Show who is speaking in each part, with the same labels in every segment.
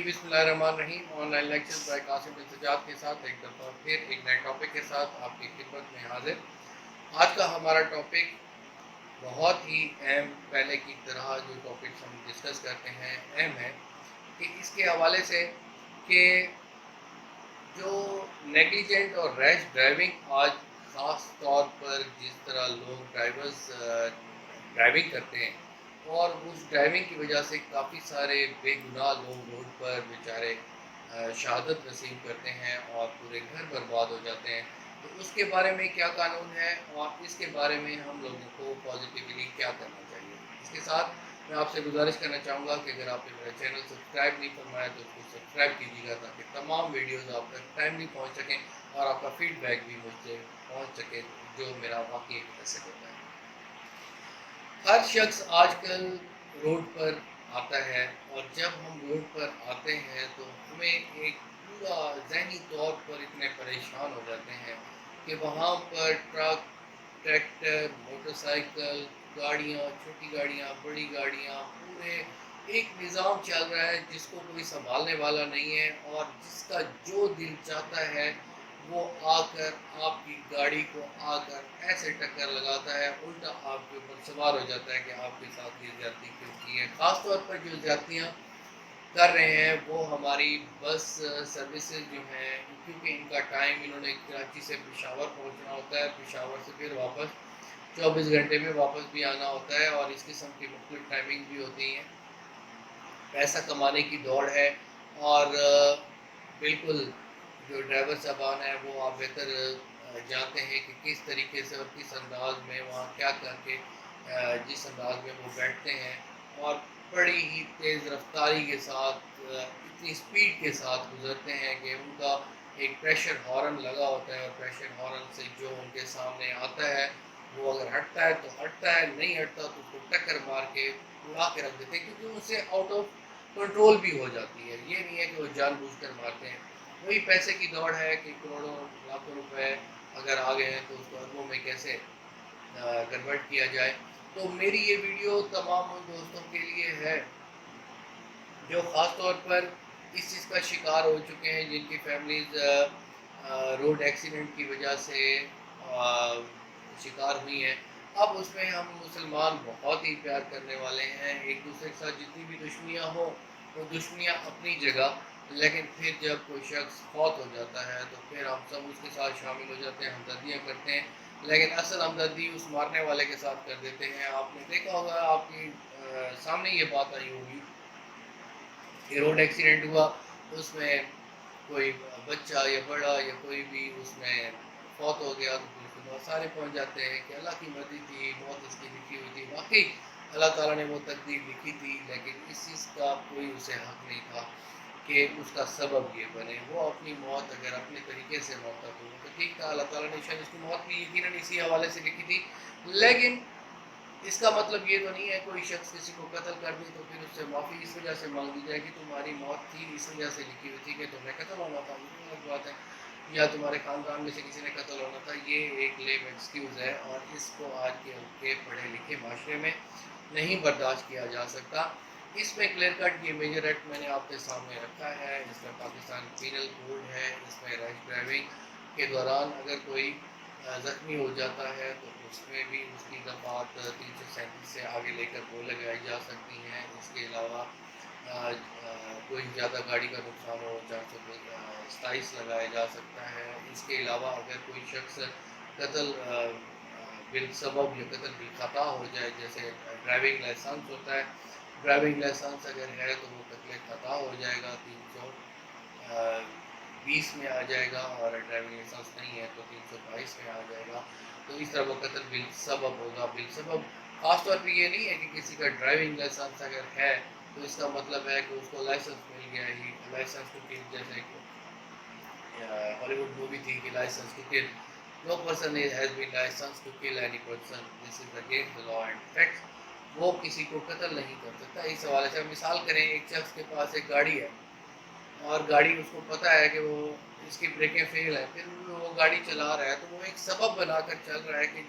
Speaker 1: बिस्मिल्लाहिर्रहमानिर्रहीम। Online lectures bye Qasim बिन सज्जाद के साथ एक दफ़ा फिर एक नए टॉपिक के साथ आपकी खिदमत में हाजिर। आज का हमारा टॉपिक बहुत ही अहम, पहले की तरह जो टॉपिक्स हम डिस्कस करते हैं अहम है कि इसके हवाले से कि जो नेग्लिजेंट और रैश ड्राइविंग आज ख़ास तौर पर जिस तरह लोग ड्राइविंग करते हैं और उस ड्राइविंग की वजह से काफ़ी सारे बेगुनाह लोग रोड पर बेचारे शहादत नसीब करते हैं और पूरे घर बर्बाद हो जाते हैं। तो उसके बारे में क्या कानून है और इसके बारे में हम लोगों को पॉजिटिवली क्या करना चाहिए। इसके साथ मैं आपसे गुजारिश करना चाहूँगा कि अगर आपने मेरा चैनल सब्सक्राइब नहीं करवाया तो उसको सब्सक्राइब कीजिएगा ताकि तमाम वीडियोज़ आप तक टाइमली पहुँच सकें और आपका फीडबैक भी मुझसे पहुँच सके जो मेरा वाकई असर होता है। हर शख्स आजकल रोड पर आता है और जब हम रोड पर आते हैं तो हमें एक पूरा ज़हनी तौर पर इतने परेशान हो जाते हैं कि वहाँ पर ट्रक, ट्रैक्टर, मोटरसाइकिल, गाड़ियाँ, छोटी गाड़ियाँ, बड़ी गाड़ियाँ, पूरे एक निज़ाम चल रहा है जिसको कोई संभालने वाला नहीं है और जिसका जो दिल चाहता है वो आकर आपकी गाड़ी को आकर ऐसे टक्कर लगाता है, उल्टा आपके ऊपर सवार हो जाता है कि आपके साथ ये ज़्यादती क्यों की है। ख़ास तौर पर जो ज़्यादतियाँ कर रहे हैं वो हमारी बस सर्विसेज जो हैं, क्योंकि इनका टाइम इन्होंने कराची से पेशावर पहुंचना होता है, पेशावर से फिर वापस 24 घंटे में वापस भी आना होता है और इस किस्म की मुख्तलिफ टाइमिंग भी होती हैं। पैसा कमाने की दौड़ है और बिल्कुल जो ड्राइवर साहबान है वो आप बेहतर जानते हैं कि किस तरीके से और किस अंदाज में वहाँ क्या करके जिस अंदाज में वो बैठते हैं और बड़ी ही तेज़ रफ्तारी के साथ इतनी स्पीड के साथ गुजरते हैं कि उनका एक प्रेशर हॉर्न लगा होता है और प्रेशर हॉर्न से जो उनके सामने आता है वो अगर हटता है तो हटता है, नहीं हटता तो उसको टक्कर मार के उड़ा के रख देते हैं क्योंकि उससे आउट ऑफ कंट्रोल भी हो जाती है। ये नहीं है कि वो जानबूझकर मारते हैं। वही पैसे की दौड़ है कि करोड़ों लाखों रुपए अगर आ गए हैं तो उसको अरबों में कैसे कन्वर्ट किया जाए। तो मेरी ये वीडियो तमाम उन दोस्तों के लिए है जो ख़ास तौर पर इस चीज़ का शिकार हो चुके हैं, जिनकी फैमिलीज़ रोड एक्सीडेंट की वजह से शिकार हुई हैं। अब उसमें हम मुसलमान बहुत ही प्यार करने वाले हैं, एक दूसरे के साथ जितनी भी दुश्मनियाँ हो वो दुश्मनियाँ अपनी जगह, लेकिन फिर जब कोई शख्स फौत हो जाता है तो फिर हम सब उसके साथ शामिल हो जाते हैं, हमदर्दियाँ करते हैं, लेकिन असल हमदर्दी उस मारने वाले के साथ कर देते हैं। आपने देखा होगा, आपकी सामने ये बात आई होगी कि रोड एक्सीडेंट हुआ, उसमें कोई बच्चा या बड़ा या कोई भी उसमें फौत हो गया तो फिर बहुत सारे पहुंच जाते हैं कि अल्लाह की मर्ज़ी थी, मौत इसकी लिखी हुई थी। वाकई अल्लाह ताला ने वो तकदीर लिखी थी, लेकिन इस चीज़ का कोई उसे हक़ नहीं था कि उसका सबब ये बने। वो अपनी मौत अगर अपने तरीके से मौत तो ठीक था, अल्लाह ताला ने शायद उसकी मौत भी यकीनन इसी हवाले से लिखी थी, लेकिन इसका मतलब ये तो नहीं है कोई शख्स किसी को कत्ल कर दे तो फिर उससे माफ़ी इस वजह से मांग दी जाए कि तुम्हारी मौत थी इस वजह से लिखी हुई थी कि तुम्हें कत्ल होना था, ये गलत बात है, या तुम्हारे ख़ानदान में से किसी ने कत्ल होना था। ये एक लेम एक्सक्यूज़ है और इसको आज के पढ़े लिखे माशरे में नहीं बर्दाश्त किया जा सकता। इसमें क्लियर कट ये मेजर एक्ट मैंने आपके सामने रखा है, इसमें पाकिस्तान पीनल कोड है, इसमें रैश ड्राइविंग के दौरान अगर कोई ज़ख्मी हो जाता है तो उसमें भी उसकी दफ़ात 337 से आगे लेकर वो लगाई जा सकती हैं। इसके अलावा कोई ज़्यादा गाड़ी का नुकसान हो 427 लगाया जा सकता है। इसके अलावा अगर कोई शख्स कत्ल बिल सबब या कत्ल बिल ख़ता हो जाए, जैसे ड्राइविंग लाइसेंस होता है, ड्राइविंग लाइसेंस अगर है तो वो कत्ल ख़ता हो जाएगा, 320 में आ जाएगा, और ड्राइविंग लाइसेंस नहीं है तो 322 में आ जाएगा। तो इस तरह वो कत्ल बिल सबब होगा। बिल सबब ख़ास तौर पे ये नहीं है कि किसी का ड्राइविंग लाइसेंस अगर है तो इसका मतलब है कि उसको लाइसेंस मिल गया ही, लाइसेंस टू किल, जैसे हॉलीवुड मूवी थी कि license to kill, no person has been license to kill any person, this is against the law and facts. वो किसी को कत्ल नहीं कर सकता। इस हवाले से मिसाल करें, एक शख्स के पास एक गाड़ी है और गाड़ी उसको पता है कि वो इसकी ब्रेकें फेल है, फिर वो गाड़ी चला रहा है तो वो एक सबब बनाकर चल रहा है कि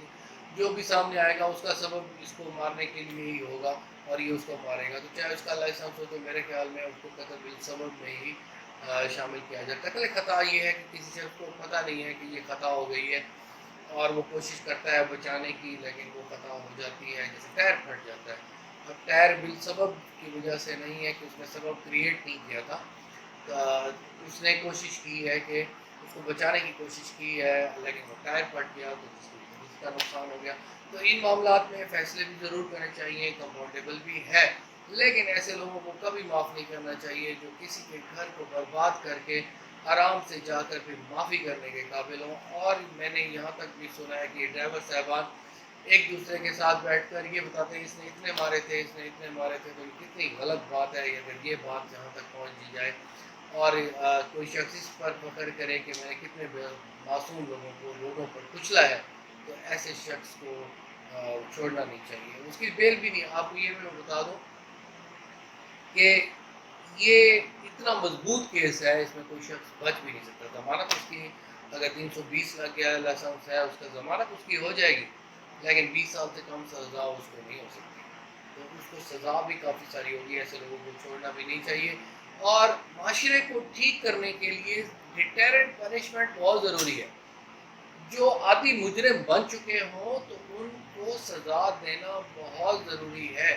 Speaker 1: जो भी सामने आएगा उसका सबब इसको मारने के लिए ही होगा। اور یہ اس کو مارے گا، تو چاہے اس کا لائسنس ہو تو میرے خیال میں اس کو قتل بالسبب میں ہی شامل کیا جائے۔ قتل خطا یہ ہے کہ کسی شخص کو پتہ نہیں ہے کہ یہ خطا ہو گئی ہے اور وہ کوشش کرتا ہے بچانے کی، لیکن وہ خطا ہو جاتی ہے، جیسے ٹائر پھٹ جاتا ہے۔ اب ٹائر بالسبب کی وجہ سے نہیں ہے کہ اس نے سبب کریٹ نہیں کیا تھا، اس نے کوشش کی ہے کہ اس کو بچانے کی کوشش کی ہے، لیکن وہ ٹائر پھٹ گیا تو جس کا نقصان ہو گیا۔ تو ان معاملات میں فیصلے بھی ضرور کرنے چاہیے، کمفورٹیبل بھی ہے، لیکن ایسے لوگوں کو کبھی معاف نہیں کرنا چاہیے جو کسی کے گھر کو برباد کر کے آرام سے جا کر پھر معافی کرنے کے قابل ہوں۔ اور میں نے یہاں تک بھی سنا ہے کہ یہ ڈرائیور صاحبان ایک دوسرے کے ساتھ بیٹھ کر یہ بتاتے ہیں اس نے اتنے مارے تھے، اس نے اتنے مارے تھے، تو کتنی غلط بات ہے اگر یہ بات جہاں تک پہنچ دی جائے اور کوئی شخص اس پر فخر کرے کہ میں نے کتنے معصوم لوگوں کو روڈوں پر کچلا ہے، تو ایسے شخص کو چھوڑنا نہیں چاہیے، اس کی بیل بھی نہیں۔ آپ کو یہ میں بتا دوں کہ یہ اتنا مضبوط کیس ہے، اس میں کوئی شخص بچ بھی نہیں سکتا۔ ضمانت اس کی اگر 320 لگ گیا لائسنس ہے اس کا، ضمانت اس کی ہو جائے گی، لیکن 20 سال سے کم سزا اس کو نہیں ہو سکتی، تو اس کو سزا بھی کافی ساری ہوگی۔ ایسے لوگوں کو چھوڑنا بھی نہیں چاہیے، اور معاشرے کو ٹھیک کرنے کے لیے ڈیٹرنٹ پنشمنٹ بہت ضروری ہے۔ جو عادی مجرم بن چکے ہوں تو ان کو سزا دینا بہت ضروری ہے،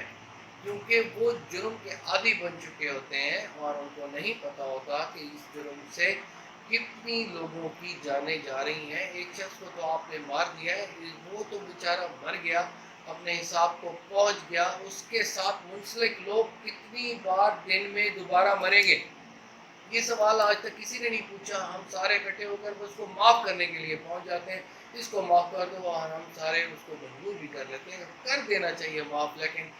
Speaker 1: کیونکہ وہ جرم کے عادی بن چکے ہوتے ہیں اور ان کو نہیں پتہ ہوتا کہ اس جرم سے کتنی لوگوں کی جانیں جا رہی ہیں۔ ایک شخص کو تو آپ نے مار دیا ہے، وہ تو بیچارہ مر گیا، اپنے حساب کو پہنچ گیا، اس کے ساتھ منسلک لوگ کتنی بار دن میں دوبارہ مریں گے؟ یہ سوال آج تک کسی نے نہیں پوچھا۔ ہم سارے اکٹھے ہو کر اس کو معاف کرنے کے لیے پہنچ جاتے ہیں، اس کو معاف کر دو، اور ہم سارے اس کو مجبور بھی کر لیتے ہیں، کر دینا چاہیے معاف، لیکن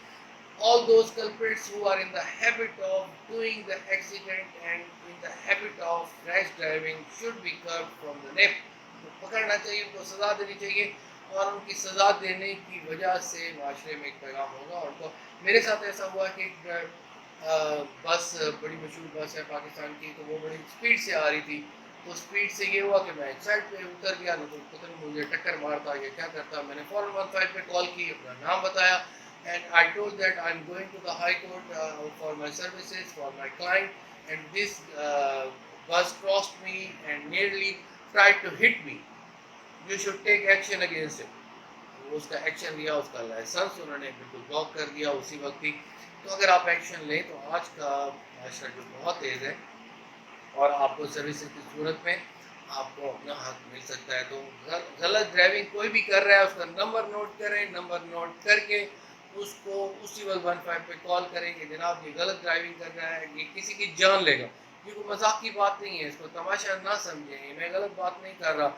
Speaker 1: all those culprits who are in the habit of doing the accident and in the habit of rash driving should be curbed from the neck۔ پکڑنا چاہیے، ان کو سزا دینی چاہیے، اور ان کی سزا دینے کی وجہ سے معاشرے میں ایک پیغام ہوگا۔ ان کو میرے ساتھ ایسا ہوا کہ ایک بس، بڑی مشہور بس ہے پاکستان کی، تو وہ بڑی اسپیڈ سے آ رہی تھی، تو اسپیڈ سے یہ ہوا کہ میں ایک سائڈ پہ اتر گیا، نہ تو پتہ نہیں مجھے ٹکر مارتا یا کیا کرتا۔ میں نے فوراً 15 پہ کال کی، اپنا نام بتایا، and I told that I'm going to the High Court for my services, for my client, and this bus crossed me and nearly tried to hit me. You should take action against it۔ وہ اس کا action لیا، اس کا licence انہوں نے بالکل block کر دیا اسی وقت ہی۔ تو اگر آپ ایکشن لیں تو آج کا معاشرہ جو بہت تیز ہے، اور آپ کو سروسز کی صورت میں آپ کو اپنا حق مل سکتا ہے۔ تو غلط ڈرائیونگ کوئی بھی کر رہا ہے، اس کا نمبر نوٹ کریں، نمبر نوٹ کر کے اس کو اسی وقت 15 پہ کال کریں کہ جناب یہ غلط ڈرائیونگ کر رہا ہے، یہ کسی کی جان لے گا۔ یہ کوئی مذاق کی بات نہیں ہے، اس کو تماشا نہ سمجھیں، میں غلط بات نہیں کر رہا۔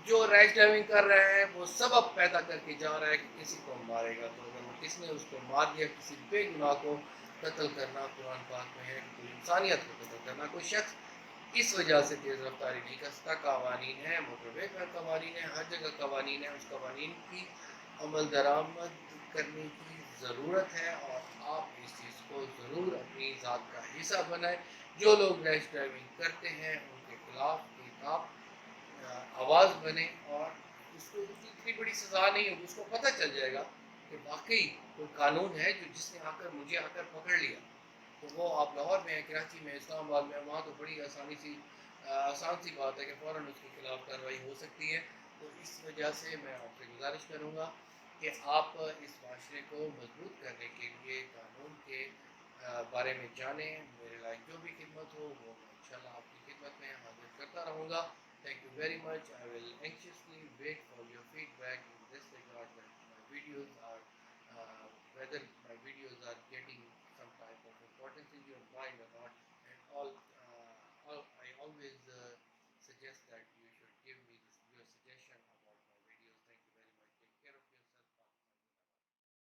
Speaker 1: جو ریش ڈرائیونگ کر رہا ہے وہ سبب پیدا کر کے جا رہا ہے کہ کسی کو مارے گا، تو اگر کس نے اس کو مار دیا، کسی بے گناہ کو قتل کرنا قرآن پاک میں ہے کہ کوئی انسانیت کو قتل کرنا، کوئی شخص اس وجہ سے تیز رفتاری نہیں کر سکتا۔ قوانین ہیں، موٹر وے پر قوانین ہیں، ہر جگہ قوانین ہیں، اس قوانین کی عمل درآمد کرنے کی ضرورت ہے، اور آپ اس چیز کو ضرور اپنی ذات کا حصہ بنائیں۔ جو لوگ ریش ڈرائیونگ کرتے ہیں ان کے خلاف ایک آپ آواز بنے، اور اس کو اتنی بڑی سزا نہیں ہوگی، اس کو پتہ چل جائے گا کہ واقعی کوئی قانون ہے جو جس نے مجھے آ کر پکڑ لیا۔ تو وہ آپ لاہور میں ہیں، کراچی میں، اسلام آباد میں، وہاں تو بڑی آسان سی بات ہے کہ فوراً اس کے خلاف کارروائی ہو سکتی ہے۔ تو اس وجہ سے میں آپ سے گزارش کروں گا کہ آپ اس معاشرے کو مضبوط کرنے کے لیے قانون کے بارے میں جانیں۔ میرے لائق جو بھی خدمت ہو وہ میں انشاءاللہ آپ کی خدمت میں حاضر کرتا رہوں گا۔ Thank you very much. I will anxiously wait for your feedback in this regard, that my videos are, whether my videos are getting some type of importance in your mind or not. And I always suggest that